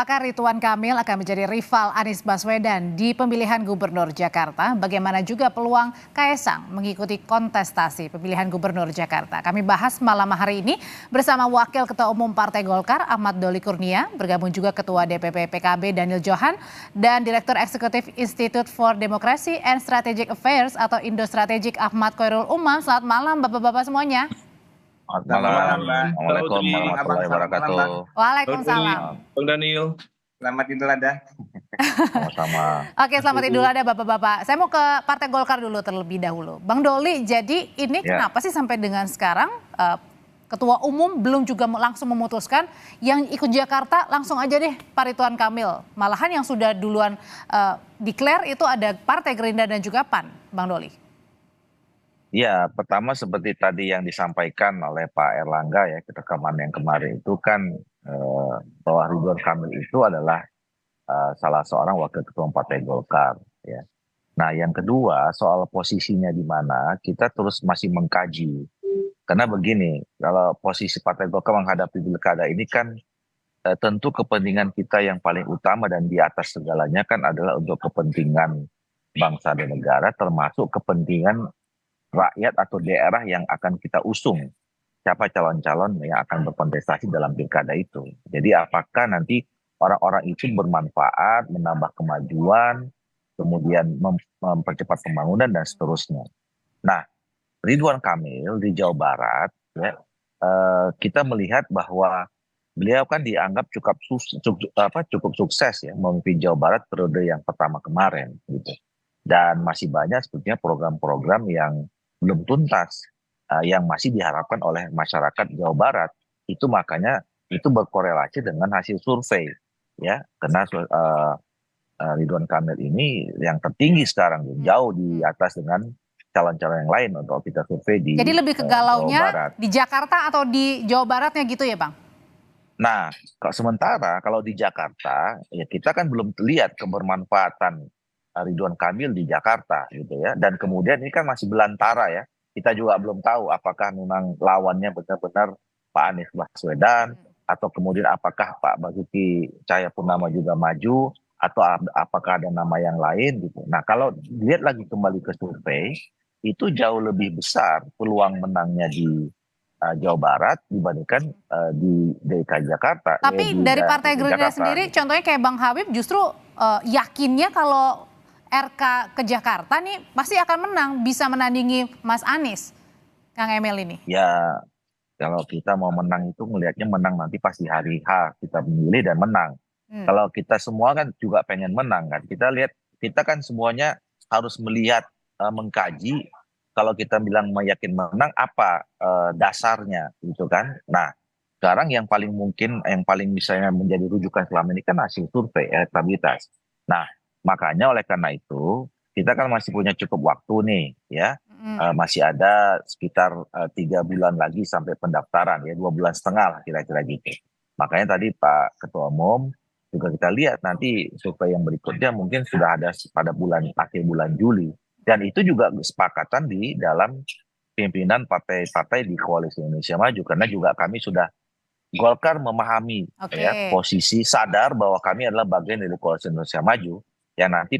Apakah Ridwan Kamil akan menjadi rival Anies Baswedan di pemilihan Gubernur Jakarta? Bagaimana juga peluang Kaesang mengikuti kontestasi pemilihan Gubernur Jakarta? Kami bahas malam hari ini bersama Wakil Ketua Umum Partai Golkar Ahmad Doli Kurnia, bergabung juga Ketua DPP PKB Daniel Johan, dan Direktur Eksekutif Institute for Democracy and Strategic Affairs atau Indo Strategik Ahmad Khairul Umam. Selamat malam Bapak-Bapak semuanya. Selamat malam, Mbak. Assalamualaikum warahmatullahi wabarakatuh. Waalaikumsalam. Bang Daniel. Selamat Idul Adha. Sama-sama. Oke, selamat Idul Adha Bapak-Bapak. Saya mau ke Partai Golkar dulu terlebih dahulu. Bang Doli, jadi ini kenapa sih sampai dengan sekarang Ketua Umum belum juga langsung memutuskan yang ikut Jakarta langsung aja deh Pak Ridwan Kamil. Malahan yang sudah duluan declare itu ada Partai Gerindra dan juga PAN, Bang Doli. Ya, pertama seperti tadi yang disampaikan oleh Pak Erlangga ya, rekaman yang kemarin itu kan bahwa Ridwan Kamil itu adalah salah seorang wakil ketua Partai Golkar ya. Nah, yang kedua soal posisinya di mana kita terus masih mengkaji. Karena begini, kalau posisi Partai Golkar menghadapi pilkada ini kan tentu kepentingan kita yang paling utama dan di atas segalanya kan adalah untuk kepentingan bangsa dan negara, termasuk kepentingan rakyat atau daerah yang akan kita usung, siapa calon-calon yang akan berkontestasi dalam pilkada itu. Jadi apakah nanti orang-orang itu bermanfaat, menambah kemajuan, kemudian mempercepat pembangunan dan seterusnya. Nah, Ridwan Kamil di Jawa Barat, ya, kita melihat bahwa beliau kan dianggap cukup sukses ya memimpin Jawa Barat periode yang pertama kemarin, gitu. Dan masih banyak sebetulnya program-program yang belum tuntas yang masih diharapkan oleh masyarakat Jawa Barat. Itu makanya itu berkorelasi dengan hasil survei ya, karena Ridwan Kamil ini yang tertinggi sekarang jauh di atas dengan calon-calon yang lain untuk kita survei di Jadi lebih ke galaunya di Jakarta atau di Jawa Baratnya gitu ya, Bang? Nah, sementara kalau di Jakarta ya kita kan belum lihat kebermanfaatan Ridwan Kamil di Jakarta gitu ya, dan kemudian ini kan masih belantara ya, kita juga belum tahu apakah memang lawannya benar-benar Pak Anies Baswedan atau kemudian apakah Pak Basuki Cahayapurnama juga maju atau apakah ada nama yang lain gitu. Nah, kalau lihat lagi kembali ke survei itu jauh lebih besar peluang menangnya di Jawa Barat dibandingkan di DKI Jakarta. Tapi dari Partai Gerindra sendiri, contohnya kayak Bang Habib justru yakinnya kalau RK ke Jakarta nih pasti akan menang, bisa menandingi Mas Anies, Kang Emil ini. Ya, kalau kita mau menang itu melihatnya menang nanti pasti hari H kita memilih dan menang. Kalau kita semua kan juga pengen menang kan. Kita lihat, kita kan semuanya harus melihat, mengkaji. Kalau kita bilang meyakin menang apa dasarnya gitu kan. Nah, sekarang yang paling mungkin, yang paling misalnya menjadi rujukan selama ini kan hasil survei elektabilitas. Nah, makanya oleh karena itu kita kan masih punya cukup waktu nih ya, masih ada sekitar 3 bulan lagi sampai pendaftaran ya, 2,5 bulan lah kira-kira gitu. Makanya tadi Pak Ketua Umum juga kita lihat nanti survei yang berikutnya mungkin sudah ada pada akhir bulan Juli, dan itu juga kesepakatan di dalam pimpinan partai-partai di Koalisi Indonesia Maju, karena juga kami sudah Golkar memahami ya posisi, sadar bahwa kami adalah bagian dari Koalisi Indonesia Maju yang nanti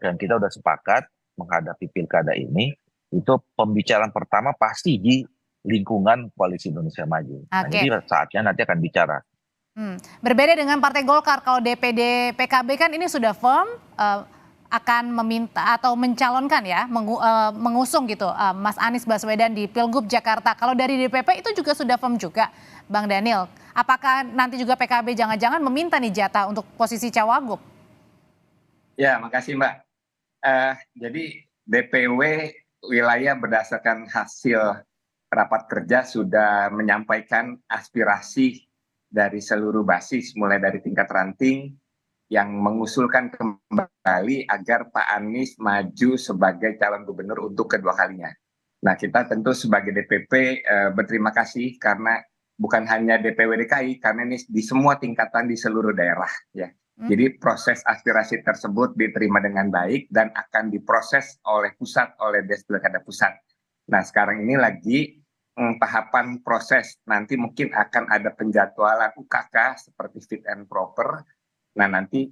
yang kita udah sepakat menghadapi pilkada ini, itu pembicaraan pertama pasti di lingkungan Koalisi Indonesia Maju. Nah, jadi saatnya nanti akan bicara. Berbeda dengan Partai Golkar, kalau DPD PKB kan ini sudah firm akan meminta atau mencalonkan ya, mengusung gitu Mas Anies Baswedan di Pilgub Jakarta. Kalau dari DPP itu juga sudah firm juga, Bang Daniel. Apakah nanti juga PKB jangan-jangan meminta nih jatah untuk posisi cawagup? Ya, makasih Mbak. Jadi DPW wilayah berdasarkan hasil rapat kerja sudah menyampaikan aspirasi dari seluruh basis, mulai dari tingkat ranting yang mengusulkan kembali agar Pak Anies maju sebagai calon gubernur untuk kedua kalinya. Nah, kita tentu sebagai DPP berterima kasih karena bukan hanya DPW DKI, karena ini di semua tingkatan di seluruh daerah ya. Jadi proses aspirasi tersebut diterima dengan baik dan akan diproses oleh pusat, oleh Des Pilkada Pusat. Nah, sekarang ini lagi tahapan proses. Nanti mungkin akan ada penjadwalan UKK seperti fit and proper Nah, nanti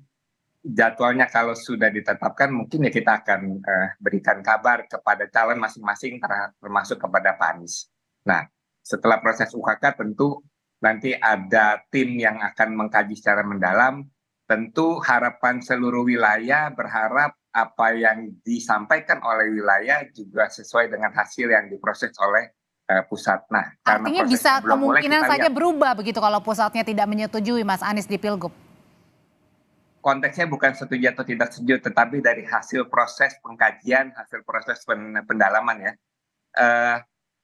jadwalnya kalau sudah ditetapkan mungkin ya kita akan berikan kabar kepada calon masing-masing termasuk kepada Pak Anies. Nah, setelah proses UKK tentu nanti ada tim yang akan mengkaji secara mendalam. Tentu harapan seluruh wilayah berharap apa yang disampaikan oleh wilayah juga sesuai dengan hasil yang diproses oleh pusat. Nah, karena Artinya bisa prosesnya belum mulai, kemungkinan kita saja lihat berubah begitu kalau pusatnya tidak menyetujui Mas Anies di Pilgub. konteksnya bukan setuju atau tidak setuju, tetapi dari hasil proses pengkajian, hasil proses pendalaman ya. Eh,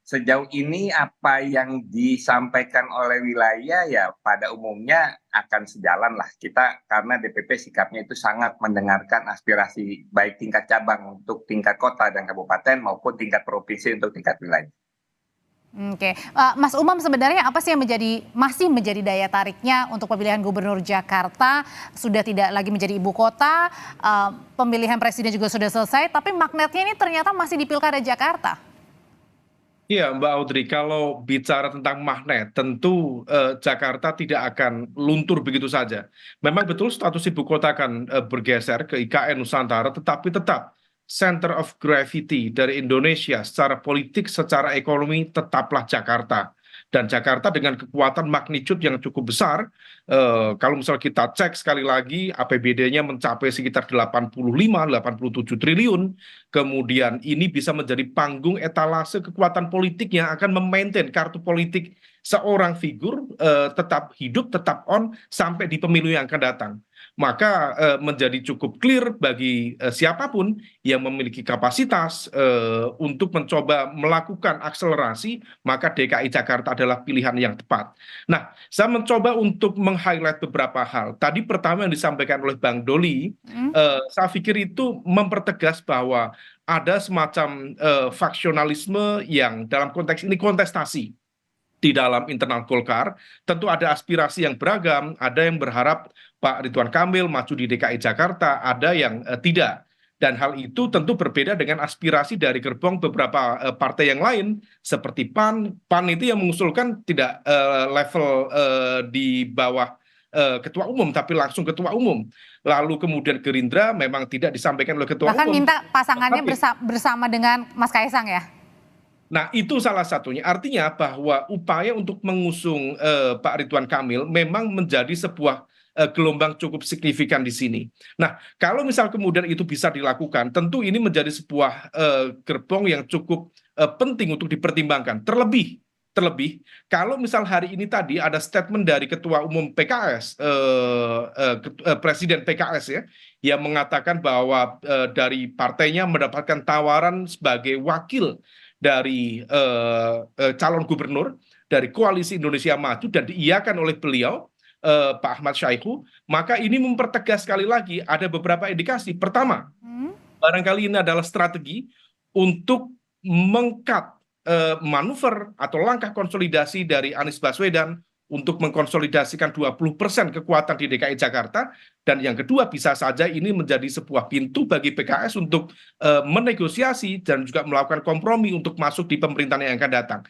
Sejauh ini apa yang disampaikan oleh wilayah ya pada umumnya akan sejalan lah kita, karena DPP sikapnya itu sangat mendengarkan aspirasi baik tingkat cabang untuk tingkat kota dan kabupaten maupun tingkat provinsi untuk tingkat wilayah. Oke, Mas Umam sebenarnya apa sih yang masih menjadi daya tariknya untuk pemilihan gubernur Jakarta? Sudah tidak lagi menjadi ibu kota, pemilihan presiden juga sudah selesai, tapi magnetnya ini ternyata masih di Pilkada Jakarta. Iya, Mbak Audrey, kalau bicara tentang magnet, tentu Jakarta tidak akan luntur begitu saja. Memang betul status ibu kota akan bergeser ke IKN Nusantara, tetapi tetap center of gravity dari Indonesia secara politik, secara ekonomi tetaplah Jakarta. Dan Jakarta dengan kekuatan magnitude yang cukup besar, kalau misal kita cek sekali lagi APBD-nya mencapai sekitar 85-87 triliun, kemudian ini bisa menjadi panggung etalase kekuatan politik yang akan memaintain kartu politik seorang figur tetap hidup, tetap on sampai di pemilu yang akan datang. Maka menjadi cukup clear bagi siapapun yang memiliki kapasitas untuk mencoba melakukan akselerasi, maka DKI Jakarta adalah pilihan yang tepat. Nah, saya mencoba untuk meng-highlight beberapa hal. Tadi pertama yang disampaikan oleh Bang Doli, saya pikir itu mempertegas bahwa ada semacam faksionalisme yang dalam konteks ini kontestasi di dalam internal Golkar. Tentu ada aspirasi yang beragam, ada yang berharap Pak Ridwan Kamil maju di DKI Jakarta, ada yang tidak. Dan hal itu tentu berbeda dengan aspirasi dari gerbong beberapa partai yang lain, seperti PAN. PAN itu yang mengusulkan tidak level di bawah ketua umum, tapi langsung ketua umum. Lalu kemudian Gerindra memang tidak disampaikan oleh ketua Bahkan umum. minta pasangannya Tapi bersama dengan Mas Kaisang ya? nah, itu salah satunya. Artinya bahwa upaya untuk mengusung Pak Ridwan Kamil memang menjadi sebuah gelombang cukup signifikan di sini. Nah, kalau misal kemudian itu bisa dilakukan, tentu ini menjadi sebuah gerbong yang cukup penting untuk dipertimbangkan. Terlebih, kalau misal hari ini tadi ada statement dari Ketua Umum PKS, Presiden PKS ya, yang mengatakan bahwa dari partainya mendapatkan tawaran sebagai wakil dari calon gubernur dari Koalisi Indonesia Maju dan diiyakan oleh beliau, Pak Ahmad Syaiqo, maka ini mempertegas sekali lagi ada beberapa indikasi. Pertama, barangkali ini adalah strategi untuk mengkat manuver atau langkah konsolidasi dari Anies Baswedan untuk mengkonsolidasikan 20% kekuatan di DKI Jakarta. Dan yang kedua, bisa saja ini menjadi sebuah pintu bagi PKS untuk menegosiasi dan juga melakukan kompromi untuk masuk di pemerintahan yang akan datang.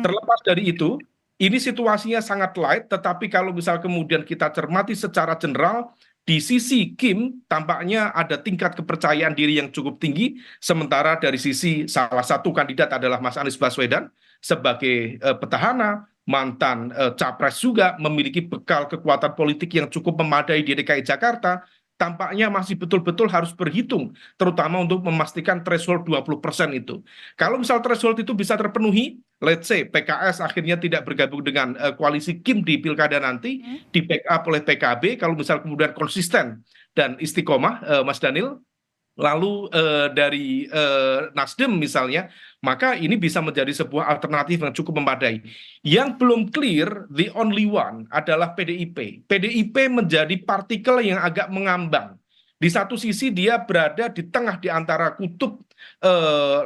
Terlepas dari itu, ini situasinya sangat light, tetapi kalau misal kemudian kita cermati secara general, di sisi Kim tampaknya ada tingkat kepercayaan diri yang cukup tinggi, sementara dari sisi salah satu kandidat adalah Mas Anies Baswedan sebagai petahana, mantan capres juga memiliki bekal kekuatan politik yang cukup memadai di DKI Jakarta, tampaknya masih betul-betul harus berhitung, terutama untuk memastikan threshold 20% itu. Kalau misal threshold itu bisa terpenuhi, let's say PKS akhirnya tidak bergabung dengan koalisi Kim di pilkada nanti, di backup oleh PKB, kalau misal kemudian konsisten dan istiqomah, Mas Daniel, lalu dari Nasdem misalnya, maka ini bisa menjadi sebuah alternatif yang cukup memadai. Yang belum clear, the only one adalah PDIP. PDIP menjadi partikel yang agak mengambang. Di satu sisi dia berada di tengah di antara kutub,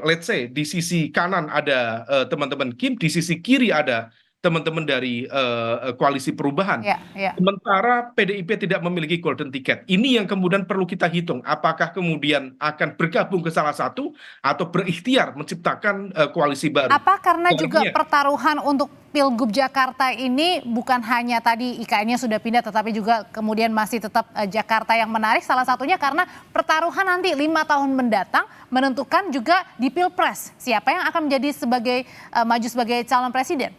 let's say di sisi kanan ada teman-teman Kim, di sisi kiri ada teman-teman dari koalisi perubahan. Ya, ya. Sementara PDIP tidak memiliki golden ticket. Ini yang kemudian perlu kita hitung. Apakah kemudian akan bergabung ke salah satu atau berikhtiar menciptakan koalisi baru. Apa karena juga Soalnya, pertaruhan untuk Pilgub Jakarta ini bukan hanya tadi IKN-nya sudah pindah tetapi juga kemudian masih tetap Jakarta yang menarik, salah satunya karena pertaruhan nanti 5 tahun mendatang menentukan juga di Pilpres siapa yang akan menjadi maju sebagai calon presiden.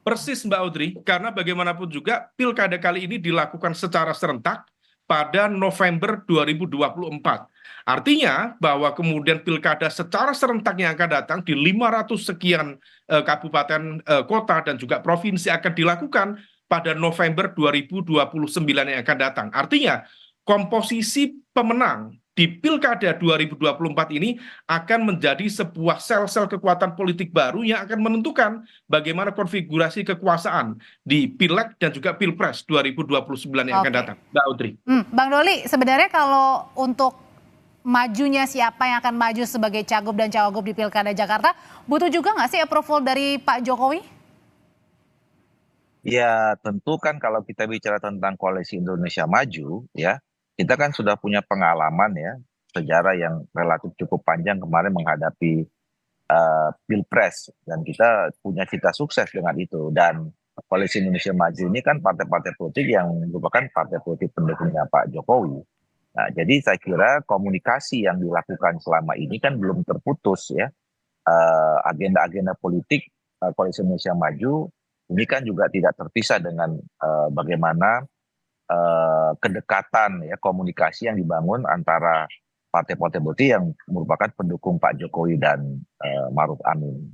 persis Mbak Audrey, karena bagaimanapun juga pilkada kali ini dilakukan secara serentak pada November 2024. Artinya bahwa kemudian pilkada secara serentak yang akan datang di 500 sekian kabupaten kota dan juga provinsi akan dilakukan pada November 2029 yang akan datang. Artinya komposisi pemenang di pilkada 2024 ini akan menjadi sebuah sel-sel kekuatan politik baru yang akan menentukan bagaimana konfigurasi kekuasaan di Pileg dan juga Pilpres 2029 yang akan Oke. datang. Mbak Audrey. Bang Doli, sebenarnya kalau untuk majunya siapa yang akan maju sebagai cagup dan cawagup di Pilkada Jakarta, butuh juga nggak sih approval dari Pak Jokowi? Ya, tentu kan kalau kita bicara tentang koalisi Indonesia Maju, ya, kita kan sudah punya pengalaman ya, sejarah yang relatif cukup panjang kemarin menghadapi Pilpres, dan kita punya cita sukses dengan itu. Dan koalisi Indonesia Maju ini kan partai-partai politik yang merupakan partai politik pendukungnya Pak Jokowi. Nah, jadi saya kira komunikasi yang dilakukan selama ini kan belum terputus ya. Agenda-agenda politik koalisi Indonesia Maju ini kan juga tidak terpisah dengan bagaimana kedekatan ya, komunikasi yang dibangun antara partai-partai politik yang merupakan pendukung Pak Jokowi dan Maruf Amin.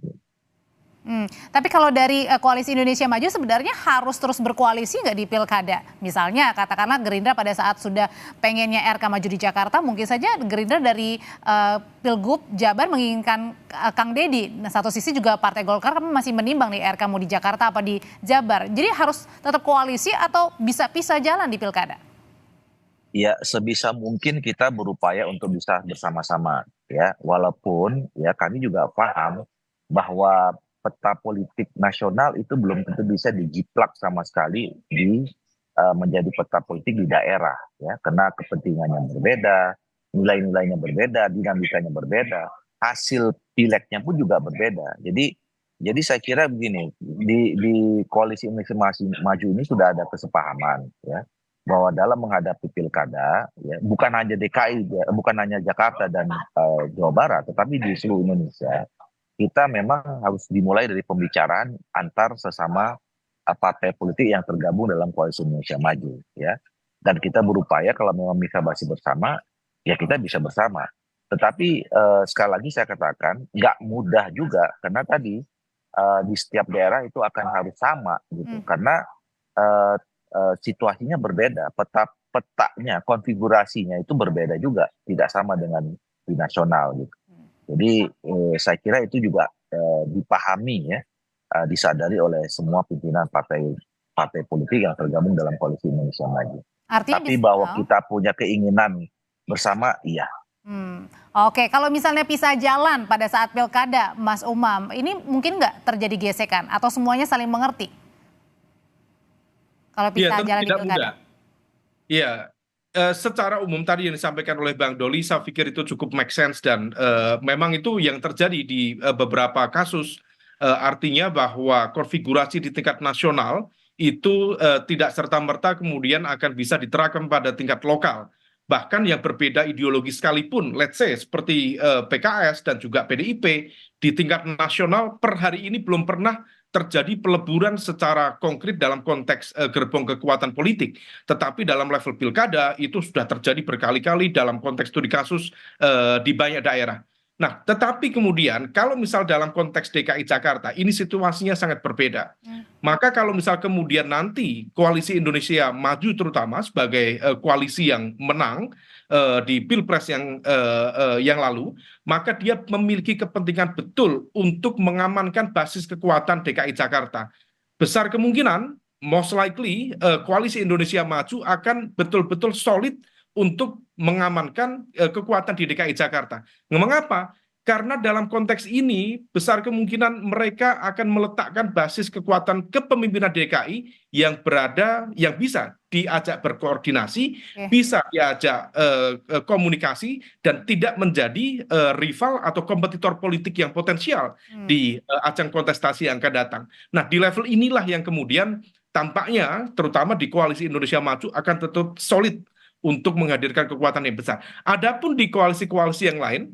Tapi kalau dari koalisi Indonesia Maju sebenarnya harus terus berkoalisi nggak di Pilkada? Misalnya katakanlah Gerindra pada saat sudah pengennya RK maju di Jakarta, mungkin saja Gerindra dari Pilgub Jabar menginginkan Kang Deddy. Nah, satu sisi juga Partai Golkar kan masih menimbang nih RK mau di Jakarta apa di Jabar. Jadi harus tetap koalisi atau bisa pisah jalan di Pilkada? Ya, sebisa mungkin kita berupaya untuk bisa bersama-sama ya, walaupun ya kami juga paham bahwa peta politik nasional itu belum tentu bisa dijiplak sama sekali di menjadi peta politik di daerah ya, karena kepentingannya berbeda, nilai-nilainya berbeda, dinamikanya berbeda, hasil pileknya pun juga berbeda. Jadi saya kira begini, di koalisi Indonesia Maju ini sudah ada kesepahaman ya, bahwa dalam menghadapi pilkada ya, bukan hanya DKI, bukan hanya Jakarta dan Jawa Barat, tetapi di seluruh Indonesia kita memang harus dimulai dari pembicaraan antar sesama partai politik yang tergabung dalam koalisi Indonesia Maju ya, dan kita berupaya kalau memang bisa basi bersama ya kita bisa bersama. Tetapi sekali lagi saya katakan nggak mudah juga, karena tadi di setiap daerah itu akan harus sama gitu, karena situasinya berbeda, petanya, konfigurasinya itu berbeda juga, tidak sama dengan di nasional gitu. Jadi saya kira itu juga dipahami ya, disadari oleh semua pimpinan partai politik yang tergabung dalam koalisi Indonesia Maju. Artinya Tapi bahwa kita punya keinginan bersama, iya. Oke, kalau misalnya pisah jalan pada saat Pilkada, Mas Umam, ini mungkin nggak terjadi gesekan atau semuanya saling mengerti? Kalau pisah jalan di Pilkada. Iya, secara umum tadi yang disampaikan oleh Bang Doli, saya pikir itu cukup make sense dan memang itu yang terjadi di beberapa kasus. Artinya bahwa konfigurasi di tingkat nasional itu tidak serta-merta kemudian akan bisa diterapkan pada tingkat lokal. Bahkan yang berbeda ideologi sekalipun, let's say seperti PKS dan juga PDIP, di tingkat nasional per hari ini belum pernah terjadi peleburan secara konkret dalam konteks gerbong kekuatan politik. Tetapi dalam level pilkada itu sudah terjadi berkali-kali dalam konteks studi kasus di banyak daerah. Nah, tetapi kemudian kalau misal dalam konteks DKI Jakarta ini situasinya sangat berbeda. Maka kalau misal kemudian nanti koalisi Indonesia Maju terutama sebagai koalisi yang menang di Pilpres yang lalu, maka dia memiliki kepentingan betul untuk mengamankan basis kekuatan DKI Jakarta. Besar kemungkinan, most likely, koalisi Indonesia Maju akan betul-betul solid untuk mengamankan kekuatan di DKI Jakarta. Mengapa? Karena dalam konteks ini besar kemungkinan mereka akan meletakkan basis kekuatan kepemimpinan DKI yang bisa diajak berkoordinasi, bisa diajak komunikasi dan tidak menjadi rival atau kompetitor politik yang potensial di ajang kontestasi yang akan datang. Nah, di level inilah yang kemudian tampaknya terutama di Koalisi Indonesia Maju akan tetap solid untuk menghadirkan kekuatan yang besar. Adapun di koalisi-koalisi yang lain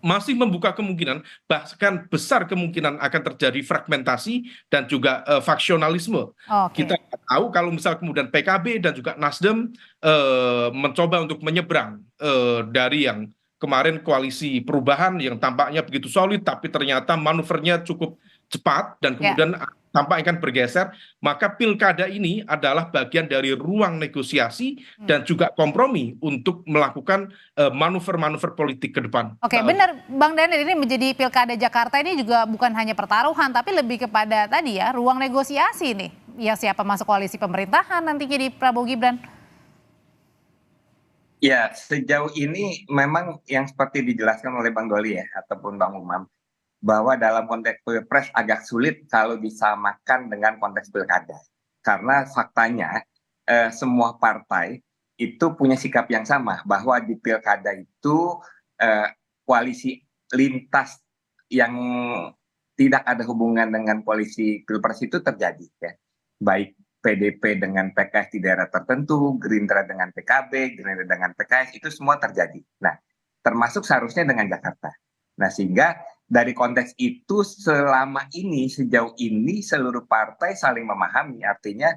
masih membuka kemungkinan, bahkan besar kemungkinan akan terjadi fragmentasi dan juga faksionalisme. Kita tahu kalau misal kemudian PKB dan juga Nasdem mencoba untuk menyeberang dari yang kemarin koalisi perubahan yang tampaknya begitu solid, tapi ternyata manuvernya cukup cepat dan kemudian tampaknya akan bergeser, maka pilkada ini adalah bagian dari ruang negosiasi dan juga kompromi untuk melakukan manuver-manuver politik ke depan. Oke, benar Bang Daniel, ini menjadi pilkada Jakarta ini juga bukan hanya pertaruhan, tapi lebih kepada tadi ya, ruang negosiasi nih. Ya, siapa masuk koalisi pemerintahan nantinya di Prabowo Gibran? Ya, sejauh ini memang yang seperti dijelaskan oleh Bang Doli ya, ataupun Bang Umam, bahwa dalam konteks pilpres agak sulit kalau disamakan dengan konteks pilkada. Karena faktanya semua partai itu punya sikap yang sama, bahwa di pilkada itu koalisi lintas yang tidak ada hubungan dengan koalisi pilpres itu terjadi ya. Baik PDP dengan PKS di daerah tertentu, Gerindra dengan PKB, Gerindra dengan PKS, itu semua terjadi. Nah, termasuk seharusnya dengan Jakarta. Nah, sehingga dari konteks itu selama ini, sejauh ini seluruh partai saling memahami, artinya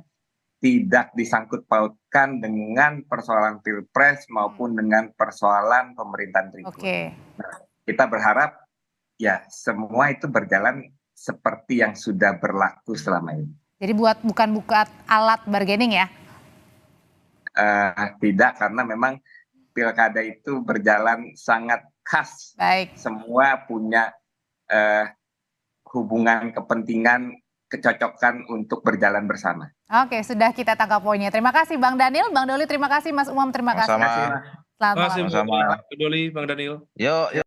tidak disangkut pautkan dengan persoalan pilpres maupun dengan persoalan pemerintahan berikutnya. Nah, kita berharap ya semua itu berjalan seperti yang sudah berlaku selama ini. Jadi bukan alat bargaining ya? Tidak, karena memang pilkada itu berjalan sangat khas. Baik. Semua punya hubungan kepentingan, kecocokan untuk berjalan bersama. Oke, sudah kita tangkap poinnya. Terima kasih Bang Daniel, Bang Doli terima kasih, Mas Umam terima kasih. Sama-sama. Selamat malam. Terima kasih Bang Doli, Bang Daniel. Yuk.